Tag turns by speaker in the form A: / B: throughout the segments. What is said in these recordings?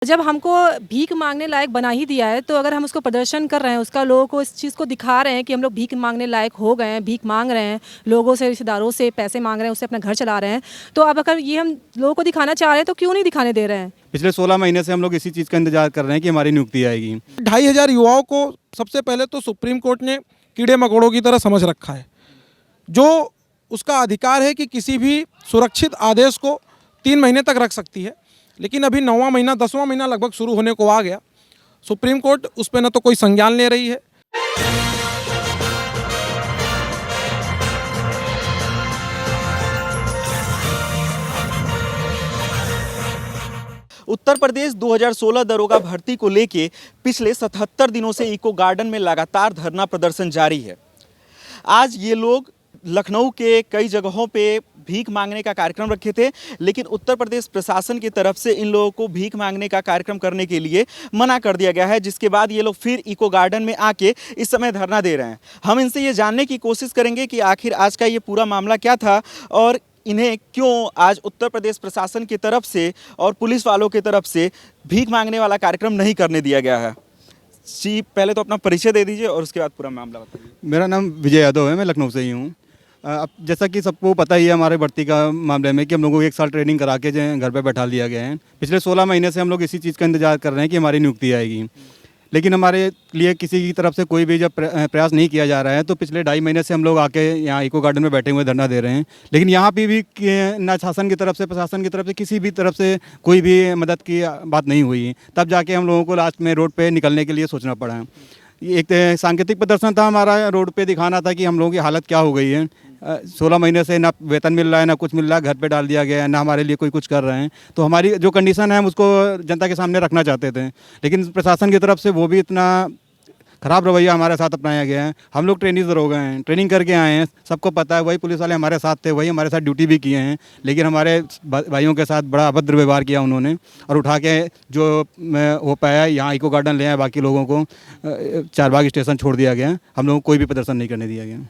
A: जब हमको भीख मांगने लायक बना ही दिया है, तो अगर हम उसको प्रदर्शन कर रहे हैं, उसका लोगों को इस चीज़ को दिखा रहे हैं कि हम लोग भीख मांगने लायक हो गए हैं, भीख मांग रहे हैं, लोगों से, रिश्तेदारों से पैसे मांग रहे हैं, उससे अपना घर चला रहे हैं, तो अब अगर ये हम लोगों को दिखाना चाह रहे हैं तो क्यों नहीं दिखाने दे रहे हैं?
B: पिछले 16 महीने से हम लोग इसी चीज़ का इंतजार कर रहे हैं कि हमारी नियुक्ति आएगी।
C: 2,500 युवाओं को सबसे पहले तो सुप्रीम कोर्ट ने कीड़े मकोड़ों की तरह समझ रखा है। जो उसका अधिकार है कि किसी भी सुरक्षित आदेश को 3 महीने तक रख सकती है, लेकिन अभी 9वां महीना 10वां महीना लगभग शुरू होने को आ गया। सुप्रीम कोर्ट उस पर न तो कोई संज्ञान ले रही है।
D: उत्तर प्रदेश 2016 दरोगा भर्ती को लेके पिछले 77 दिनों से इको गार्डन में लगातार धरना प्रदर्शन जारी है। आज ये लोग लखनऊ के कई जगहों पे भीख मांगने का कार्यक्रम रखे थे, लेकिन उत्तर प्रदेश प्रशासन की तरफ से इन लोगों को भीख मांगने का कार्यक्रम करने के लिए मना कर दिया गया है, जिसके बाद ये लोग फिर इको गार्डन में आके इस समय धरना दे रहे हैं। हम इनसे ये जानने की कोशिश करेंगे कि आखिर आज का ये पूरा मामला क्या था और इन्हें क्यों आज उत्तर प्रदेश प्रशासन की तरफ से और पुलिस वालों की तरफ से भीख मांगने वाला कार्यक्रम नहीं करने दिया गया है। जी, पहले तो अपना परिचय दे दीजिए और उसके बाद पूरा मामला बताइए।
B: मेरा नाम विजय यादव है, मैं लखनऊ से ही हूँ। अब जैसा कि सबको पता ही है हमारे भर्ती का मामले में कि हम लोगों को 1 साल ट्रेनिंग करा के घर पे बैठा लिया गया है। पिछले 16 महीने से हम लोग इसी चीज़ का इंतजार कर रहे हैं कि हमारी नियुक्ति आएगी, लेकिन हमारे लिए किसी की तरफ से कोई भी जब प्रयास नहीं किया जा रहा है, तो पिछले 2.5 महीने से हम लोग आके यहाँ इको गार्डन में बैठे हुए धरना दे रहे हैं। लेकिन यहाँ पे भी ना शासन की तरफ से, प्रशासन की तरफ से, किसी भी तरफ से कोई भी मदद की बात नहीं हुई। तब जाके हम लोगों को लास्ट में रोड पे निकलने के लिए सोचना पड़ा। एक सांकेतिक प्रदर्शन था हमारा, रोड पे दिखाना था कि हम लोगों की हालत क्या हो गई है। 16 महीने से ना वेतन मिल रहा है, ना कुछ मिल रहा है, घर पे डाल दिया गया है, ना हमारे लिए कोई कुछ कर रहे हैं। तो हमारी जो कंडीशन है हम उसको जनता के सामने रखना चाहते थे, लेकिन प्रशासन की तरफ से वो भी इतना ख़राब रवैया हमारे साथ अपनाया गया है। हम लोग ट्रेनिंग हो गए हैं, ट्रेनिंग करके आए हैं, सबको पता है, वही पुलिस वाले हमारे साथ थे, वही हमारे साथ ड्यूटी भी किए हैं, लेकिन हमारे भाइयों के साथ बड़ा अभद्र व्यवहार किया उन्होंने और उठा के जो हो पाया यहाँ इको गार्डन ले आए, बाकी लोगों को चारबाग स्टेशन छोड़ दिया गया। हम लोगों को कोई भी प्रदर्शन नहीं करने दिया गया।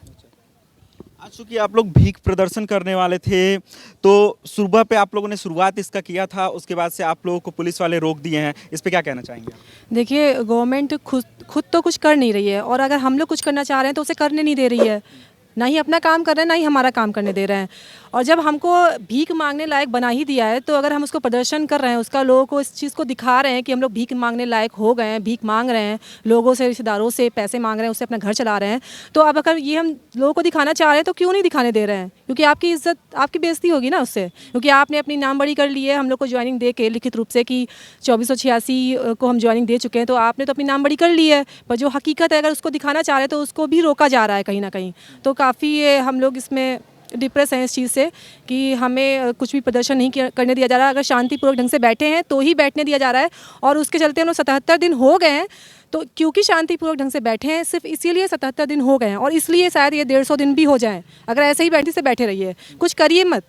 D: आज चूँकि आप लोग भीख प्रदर्शन करने वाले थे, तो सुबह पे आप लोगों ने शुरुआत इसका किया था, उसके बाद से आप लोगों को पुलिस वाले रोक दिए हैं, इस पे क्या कहना चाहेंगे?
A: देखिए, गवर्नमेंट खुद तो कुछ कर नहीं रही है, और अगर हम लोग कुछ करना चाह रहे हैं तो उसे करने नहीं दे रही है। ना ही अपना काम कर रहे हैं, ना ही हमारा काम करने दे रहे हैं। और जब हमको भीख मांगने लायक बना ही दिया है, तो अगर हम उसको प्रदर्शन कर रहे हैं, उसका लोगों को इस चीज़ को दिखा रहे हैं कि हम लोग भीख मांगने लायक हो गए हैं, भीख मांग रहे हैं, लोगों से, रिश्तेदारों से पैसे मांग रहे हैं, उससे अपना घर चला रहे हैं, तो अब अगर ये हम लोगों को दिखाना चाह रहे हैं तो क्यों नहीं दिखाने दे रहे हैं? क्योंकि आपकी इज्जत, आपकी बेइज्जती होगी ना उससे, क्योंकि आपने अपनी नाम बड़ी कर ली है हम लोग को ज्वाइनिंग दे के लिखित रूप से कि 2486 को हम ज्वाइनिंग दे चुके हैं, तो आपने तो अपनी नाम बड़ी कर ली है, पर जो हकीकत है अगर उसको दिखाना चाह रहे हैं तो उसको भी रोका जा रहा है कहीं ना कहीं। तो काफ़ी हम लोग इसमें डिप्रेस हैं इस चीज़ से कि हमें कुछ भी प्रदर्शन नहीं करने दिया जा रहा है। अगर शांतिपूर्वक ढंग से बैठे हैं तो ही बैठने दिया जा रहा है, और उसके चलते हम लोग 77 दिन हो गए हैं। तो क्योंकि शांतिपूर्वक ढंग से बैठे हैं, सिर्फ इसीलिए 77 दिन हो गए हैं, और इसलिए शायद ये 150 दिन भी हो जाएं। अगर ऐसे ही बैठे रहिए, कुछ करिए मत,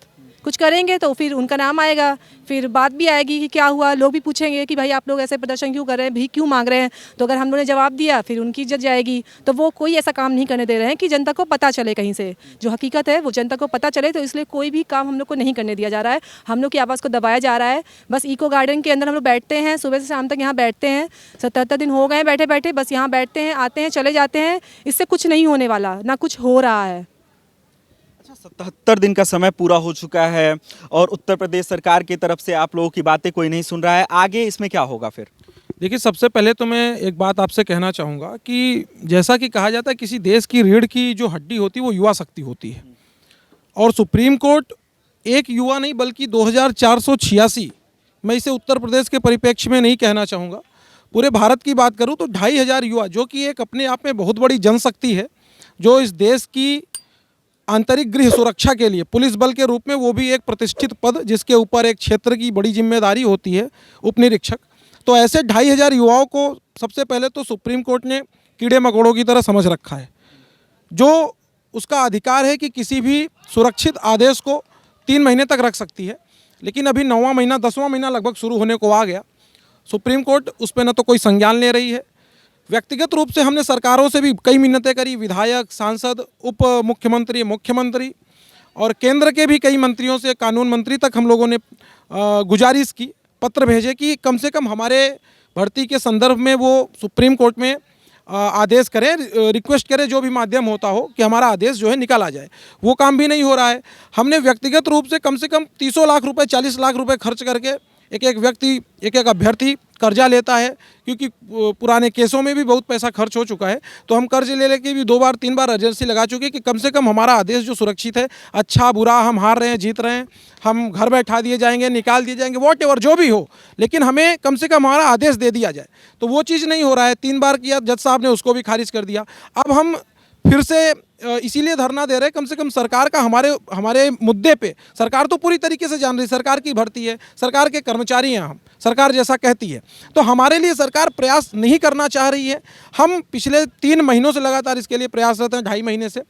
A: कुछ करेंगे तो फिर उनका नाम आएगा, फिर बात भी आएगी कि क्या हुआ, लोग भी पूछेंगे कि भाई आप लोग ऐसे प्रदर्शन क्यों कर रहे हैं, भीख क्यों मांग रहे हैं। तो अगर हम लोगों ने जवाब दिया फिर उनकी इज्जत जाएगी। तो वो कोई ऐसा काम नहीं करने दे रहे हैं कि जनता को पता चले, कहीं से जो हकीकत है वो जनता को पता चले, तो इसलिए कोई भी काम हम लोग को नहीं करने दिया जा रहा है। हम लोग की आवाज़ को दबाया जा रहा है। बस इको गार्डन के अंदर हम लोग बैठते हैं, सुबह से शाम तक यहाँ बैठते हैं, 77 दिन हो गए बैठे बैठे, बस यहाँ बैठते हैं, आते हैं, चले जाते हैं। इससे कुछ नहीं होने वाला, ना कुछ हो रहा है।
D: 77 दिन का समय पूरा हो चुका है और उत्तर प्रदेश सरकार की तरफ से आप लोगों की बातें कोई नहीं सुन रहा है। आगे इसमें क्या होगा फिर?
C: देखिए, सबसे पहले तो मैं एक बात आपसे कहना चाहूँगा कि जैसा कि कहा जाता है किसी देश की रीढ़ की जो हड्डी होती है वो युवा शक्ति होती है, और सुप्रीम कोर्ट एक युवा नहीं बल्कि 2486, मैं इसे उत्तर प्रदेश के परिप्रेक्ष्य में नहीं कहना चाहूँगा, पूरे भारत की बात करूँ तो 2,500 युवा, जो कि एक अपने आप में बहुत बड़ी जनशक्ति है, जो इस देश की आंतरिक गृह सुरक्षा के लिए पुलिस बल के रूप में, वो भी एक प्रतिष्ठित पद जिसके ऊपर एक क्षेत्र की बड़ी जिम्मेदारी होती है, उपनिरीक्षक। तो ऐसे 2,500 युवाओं को सबसे पहले तो सुप्रीम कोर्ट ने कीड़े मकोड़ों की तरह समझ रखा है। जो उसका अधिकार है कि किसी भी सुरक्षित आदेश को 3 महीने तक रख सकती है, लेकिन अभी 9वां महीना 10वां महीना लगभग शुरू होने को आ गया। सुप्रीम कोर्ट उस पर न तो कोई संज्ञान ले रही है। व्यक्तिगत रूप से हमने सरकारों से भी कई मिन्नतें करी, विधायक, सांसद, उप मुख्यमंत्री, मुख्यमंत्री और केंद्र के भी कई मंत्रियों से, कानून मंत्री तक हम लोगों ने गुजारिश की, पत्र भेजे कि कम से कम हमारे भर्ती के संदर्भ में वो सुप्रीम कोर्ट में आदेश करें, रिक्वेस्ट करें, जो भी माध्यम होता हो कि हमारा आदेश जो है निकाला जाए। वो काम भी नहीं हो रहा है। हमने व्यक्तिगत रूप से कम 30 लाख रुपए 40 लाख रुपए खर्च करके एक एक व्यक्ति, एक एक अभ्यर्थी कर्जा लेता है, क्योंकि पुराने केसों में भी बहुत पैसा खर्च हो चुका है। तो हम कर्ज ले लेके भी 2 बार 3 बार एजेंसी लगा चुके हैं कि कम से कम हमारा आदेश जो सुरक्षित है, अच्छा बुरा, हम हार रहे हैं जीत रहे हैं, हम घर बैठा दिए जाएंगे, निकाल दिए जाएंगे, वॉट एवर जो भी हो, लेकिन हमें कम से कम हमारा आदेश दे दिया जाए। तो वो चीज़ नहीं हो रहा है। 3 बार किया, जज साहब ने उसको भी खारिज कर दिया। अब हम फिर से इसीलिए धरना दे रहे हैं, कम से कम सरकार का हमारे मुद्दे पे, सरकार तो पूरी तरीके से जान रही, सरकार की भर्ती है, सरकार के कर्मचारी हैं हम, सरकार जैसा कहती है, तो हमारे लिए सरकार प्रयास नहीं करना चाह रही है। हम पिछले 3 महीनों से लगातार इसके लिए प्रयासरत हैं, 2.5 महीने से।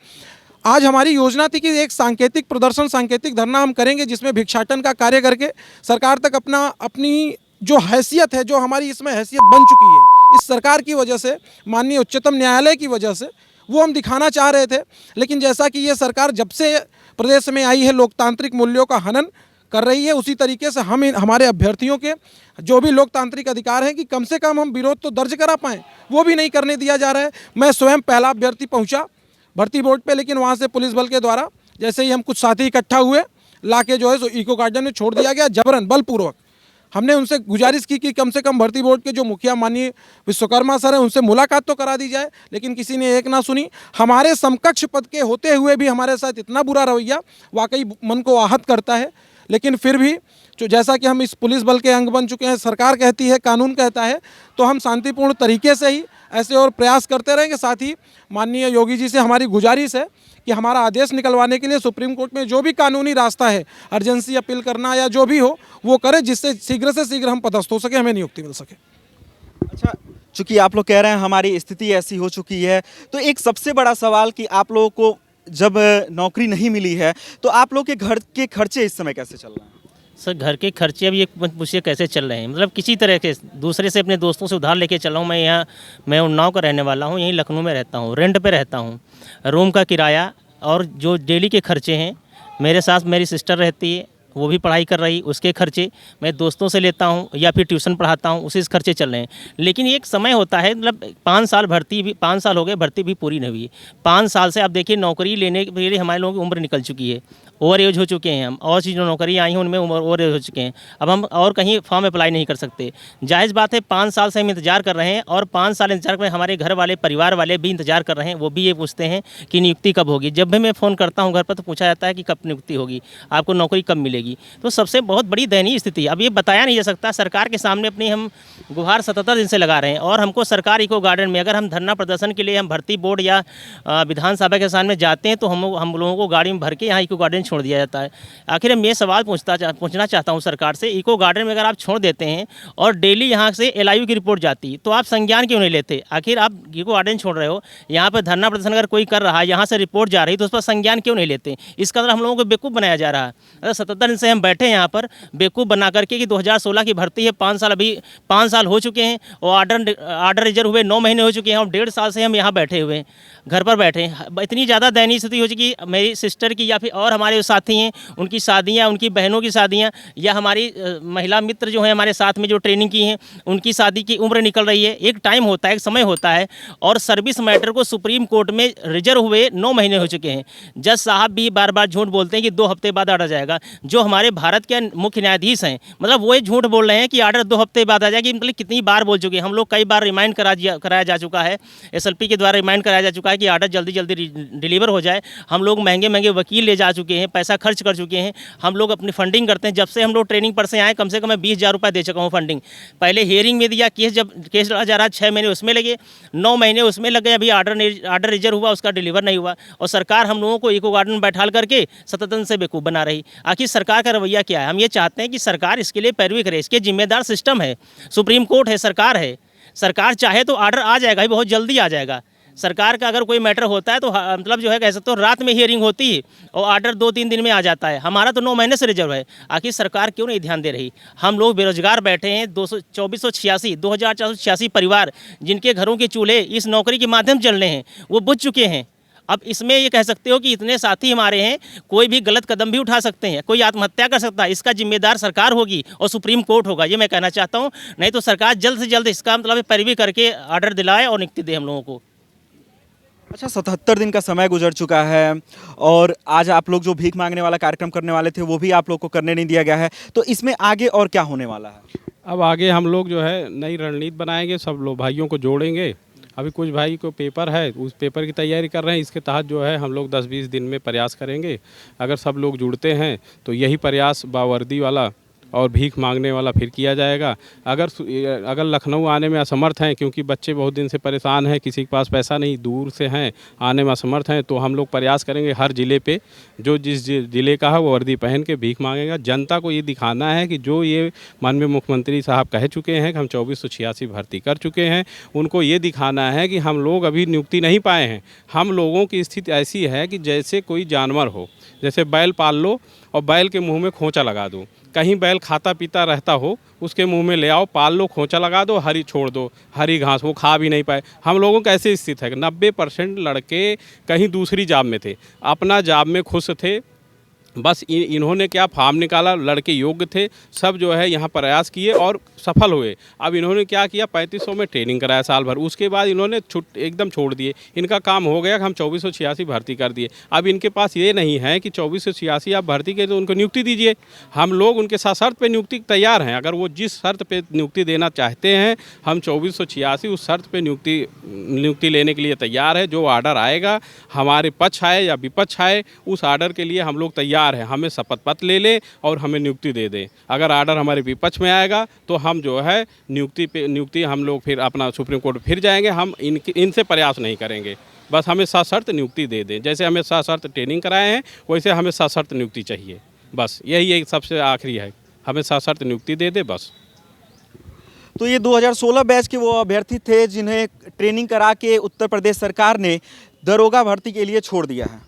C: आज हमारी योजना थी कि एक सांकेतिक प्रदर्शन, सांकेतिक धरना हम करेंगे, जिसमें भिक्षाटन का कार्य करके सरकार तक अपनी जो हैसियत है, जो हमारी इसमें हैसियत बन चुकी है इस सरकार की वजह से, माननीय उच्चतम न्यायालय की वजह से, वो हम दिखाना चाह रहे थे। लेकिन जैसा कि ये सरकार जब से प्रदेश में आई है लोकतांत्रिक मूल्यों का हनन कर रही है, उसी तरीके से हमारे अभ्यर्थियों के जो भी लोकतांत्रिक अधिकार हैं कि कम से कम हम विरोध तो दर्ज करा पाएँ, वो भी नहीं करने दिया जा रहा है। मैं स्वयं पहला अभ्यर्थी पहुँचा भर्ती बोर्ड पे, लेकिन वहाँ से पुलिस बल के द्वारा जैसे ही हम कुछ साथी इकट्ठा हुए, लाके जो है सो इको गार्डन में छोड़ दिया गया जबरन, बलपूर्वक। हमने उनसे गुजारिश की कि कम से कम भर्ती बोर्ड के जो मुखिया माननीय विश्वकर्मा सर हैं, उनसे मुलाकात तो करा दी जाए, लेकिन किसी ने एक ना सुनी। हमारे समकक्ष पद के होते हुए भी हमारे साथ इतना बुरा रवैया वाकई मन को आहत करता है। लेकिन फिर भी जो जैसा कि हम इस पुलिस बल के अंग बन चुके हैं, सरकार कहती है, कानून कहता है, तो हम शांतिपूर्ण तरीके से ही ऐसे और प्रयास करते रहेंगे। साथ ही माननीय योगी जी से हमारी गुजारिश है कि हमारा आदेश निकलवाने के लिए सुप्रीम कोर्ट में जो भी कानूनी रास्ता है, अर्जेंसी अपील करना या जो भी हो, वो करें, जिससे शीघ्र से शीघ्र हम पदस्थ हो सके, हमें नियुक्ति मिल सके।
D: अच्छा, चूंकि आप लोग कह रहे हैं हमारी स्थिति ऐसी हो चुकी है, तो एक सबसे बड़ा सवाल कि आप लोगों को जब नौकरी नहीं मिली है, तो आप लोग के घर के खर्चे इस समय कैसे चल रहे हैं?
E: सर, घर के खर्चे अब ये पूछिए कैसे चल रहे हैं, मतलब किसी तरह के दूसरे से, अपने दोस्तों से उधार लेके चल रहा हूँ। मैं उन्नाव का रहने वाला हूँ, यहीं लखनऊ में रहता हूँ, रेंट पे रहता हूँ। रूम का किराया और जो डेली के खर्चे हैं, मेरे साथ मेरी सिस्टर रहती है, वो भी पढ़ाई कर रही, उसके खर्चे मैं दोस्तों से लेता हूँ या फिर ट्यूशन पढ़ाता हूँ, उसी से खर्चे चल रहे हैं। लेकिन एक समय होता है, मतलब 5 साल भर्ती भी, 5 साल हो गए, भर्ती भी पूरी नहीं हुई। 5 साल से आप देखिए नौकरी लेने के लिए हमारे लोगों की उम्र निकल चुकी है, ओवर एज हो चुके हैं हम, और जो नौकरी आई हैं उनमें ओवर एज हो चुके हैं। अब हम और कहीं फॉर्म अप्लाई नहीं कर सकते। जायज़ बात है, 5 साल से हम इंतजार कर रहे हैं, और 5 साल इंतजार कर रहे हैं, हमारे घर वाले, परिवार वाले भी इंतजार कर रहे हैं। वो भी ये पूछते हैं कि नियुक्ति कब होगी। जब भी मैं फ़ोन करता हूँ घर पर, तो पूछा जाता है कि कब नियुक्ति होगी, आपको नौकरी कब मिलेगी। तो सबसे बहुत बड़ी दयनीय स्थिति है। अब ये बताया नहीं जा सकता। सरकार के सामने अपनी हम गुहार 77 दिन से लगा रहे हैं, और हमको सरकार इको गार्डन में, अगर हम धरना प्रदर्शन के लिए हम भर्ती बोर्ड या विधानसभा के सामने जाते हैं, तो हम लोगों को गाड़ी में भर के यहाँ इको गार्डन छोड़ दिया जाता है। आखिर हम ये सवाल पूछना चाहता हूँ सरकार से, इको गार्डन में अगर आप छोड़ देते हैं और डेली यहाँ से LIU की रिपोर्ट जाती, तो आप संज्ञान क्यों नहीं लेते? आखिर आप इको गार्डन छोड़ रहे हो, यहाँ पर धरना प्रदर्शन अगर कोई कर रहा है, यहाँ से रिपोर्ट जा रही, तो उस पर संज्ञान क्यों नहीं लेते? इसका अंदर हम लोगों को बेवकूफ़ बनाया जा रहा है। अगर 77 दिन से हम बैठे यहाँ पर बेवकूफ़ बना करके कि 2016 की भर्ती है, 5 साल, अभी 5 साल हो चुके हैं, और आर्डर रिजर्व हुए 9 महीने हो चुके हैं, और 1.5 साल से हम यहाँ बैठे हुए हैं, घर पर बैठे हैं। इतनी ज़्यादा दयनीय स्थिति हो चुकी, मेरी सिस्टर की या फिर और हमारे साथी हैं, उनकी शादियाँ, उनकी बहनों की शादियाँ, या हमारी महिला मित्र जो हैं हमारे साथ में जो ट्रेनिंग की हैं, उनकी शादी की उम्र निकल रही है। एक टाइम होता है, एक समय होता है, और सर्विस मैटर को सुप्रीम कोर्ट में रिजर्व हुए 9 महीने हो चुके हैं। जज साहब भी बार बार झूठ बोलते हैं कि 2 हफ्ते बाद आर्डर जाएगा। जो हमारे भारत के मुख्य न्यायाधीश हैं, मतलब वो झूठ बोल रहे हैं कि आर्डर 2 हफ्ते बाद आ जाएगी। मतलब कितनी बार बोल चुके हैं हम लोग, कई बार रिमाइंड कराया जा चुका है, SLP के द्वारा रिमाइंड कराया जा चुका है कि आर्डर जल्दी जल्दी डिलीवर हो जाए। हम लोग महंगे महंगे वकील ले जा चुके हैं, पैसा खर्च कर चुके हैं। हम लोग अपनी फंडिंग करते हैं। जब से हम लोग ट्रेनिंग पर से आए, कम से कम मैं 20,000 रुपये दे चुका हूँ फंडिंग। पहले हियरिंग में दिया, जब केस लड़ा जा रहा, 6 महीने उसमें लगे, 9 महीने उसमें लगे, अभी आर्डर रिजर्व हुआ, उसका डिलीवर नहीं हुआ। और सरकार हम लोगों को इको गार्डन बैठाल करके 77 दिन से बेवकूफ़ बना रही। आखिर सरकार का रवैया क्या है? हम ये चाहते हैं कि सरकार इसके लिए पैरवी करे। इसके जिम्मेदार सिस्टम है, सुप्रीम कोर्ट है, सरकार है। सरकार चाहे तो आर्डर आ जाएगा, ही बहुत जल्दी आ जाएगा। सरकार का अगर कोई मैटर होता है तो मतलब जो है कह सकते हो रात में हियरिंग होती है और आर्डर 2-3 दिन में आ जाता है। हमारा तो 9 महीने से रिजर्व है। आखिर सरकार क्यों नहीं ध्यान दे रही? हम लोग बेरोजगार बैठे हैं। 2486 परिवार जिनके घरों के चूल्हे इस नौकरी के माध्यम चल रहे हैं, वो बुझ चुके हैं। अब इसमें ये कह सकते हो कि इतने साथी हमारे हैं, कोई भी गलत कदम भी उठा सकते हैं, कोई आत्महत्या कर सकता है, इसका जिम्मेदार सरकार होगी और सुप्रीम कोर्ट होगा, ये मैं कहना चाहता हूँ। नहीं तो सरकार जल्द से जल्द इसका मतलब पैरवी करके ऑर्डर दिलाए और नियुक्ति दे हम लोगों को।
D: अच्छा, 77 दिन का समय गुजर चुका है और आज आप लोग जो भीख मांगने वाला कार्यक्रम करने वाले थे वो भी आप लोग को करने नहीं दिया गया है, तो इसमें आगे और क्या होने वाला है?
F: अब आगे हम लोग जो है नई रणनीति बनाएंगे, सब लोग भाइयों को जोड़ेंगे। अभी कुछ भाई को पेपर है, उस पेपर की तैयारी कर रहे हैं, इसके तहत जो है हम लोग 10-20 दिन में प्रयास करेंगे। अगर सब लोग जुड़ते हैं तो यही प्रयास बावर्दी वाला और भीख मांगने वाला फिर किया जाएगा। अगर लखनऊ आने में असमर्थ हैं, क्योंकि बच्चे बहुत दिन से परेशान हैं, किसी के पास पैसा नहीं, दूर से हैं, आने में असमर्थ हैं, तो हम लोग प्रयास करेंगे हर ज़िले पे जो जिस ज़िले का है वो वर्दी पहन के भीख मांगेगा। जनता को ये दिखाना है कि जो ये माननीय मुख्यमंत्री साहब कह चुके हैं कि हम 2486 भर्ती कर चुके हैं, उनको ये दिखाना है कि हम लोग अभी नियुक्ति नहीं पाए हैं। हम लोगों की स्थिति ऐसी है कि जैसे कोई जानवर हो, जैसे बैल पाल लो और बैल के मुंह में खोंचा लगा दो। कहीं बैल खाता पीता रहता हो, उसके मुंह में ले आओ, पाल लो, खोंचा लगा दो, हरी छोड़ दो, हरी घास, वो खा भी नहीं पाए। हम लोगों का ऐसी स्थिति है कि 90% लड़के कहीं दूसरी जॉब में थे, अपना जॉब में खुश थे। बस इन्होंने क्या फार्म निकाला, लड़के योग्य थे, सब जो है यहाँ प्रयास किए और सफल हुए। अब इन्होंने क्या किया, 3500 में ट्रेनिंग कराया साल भर, उसके बाद इन्होंने एकदम छोड़ दिए। इनका काम हो गया कि हम 2486 भर्ती कर दिए। अब इनके पास ये नहीं है कि 2486 आप भर्ती के तो उनको नियुक्ति दीजिए। हम लोग उनके साथ शर्त पे नियुक्ति तैयार हैं। अगर वो जिस शर्त पे नियुक्ति देना चाहते हैं, हम 2486 उस शर्त पे नियुक्ति लेने के लिए तैयार है। जो ऑर्डर आएगा, हमारे पक्ष आए या विपक्ष आए, उस ऑर्डर के लिए हम लोग तैयार है। हमें शपथ पत्र ले ले और हमें नियुक्ति दे दें। अगर ऑर्डर हमारे विपक्ष में आएगा तो हम जो है नियुक्ति हम लोग फिर अपना सुप्रीम कोर्ट फिर जाएंगे। हम इनसे प्रयास नहीं करेंगे, बस हमें सशर्त नियुक्ति दे दें। जैसे हमें सशर्त ट्रेनिंग कराए हैं, वैसे हमें सशर्त नियुक्ति चाहिए। बस यही एक सबसे आखिरी है, हमें सशर्त नियुक्ति दे दे बस।
D: तो ये 2016 बैच के वो अभ्यर्थी थे जिन्हें ट्रेनिंग करा के उत्तर प्रदेश सरकार ने दरोगा भर्ती के लिए छोड़ दिया है।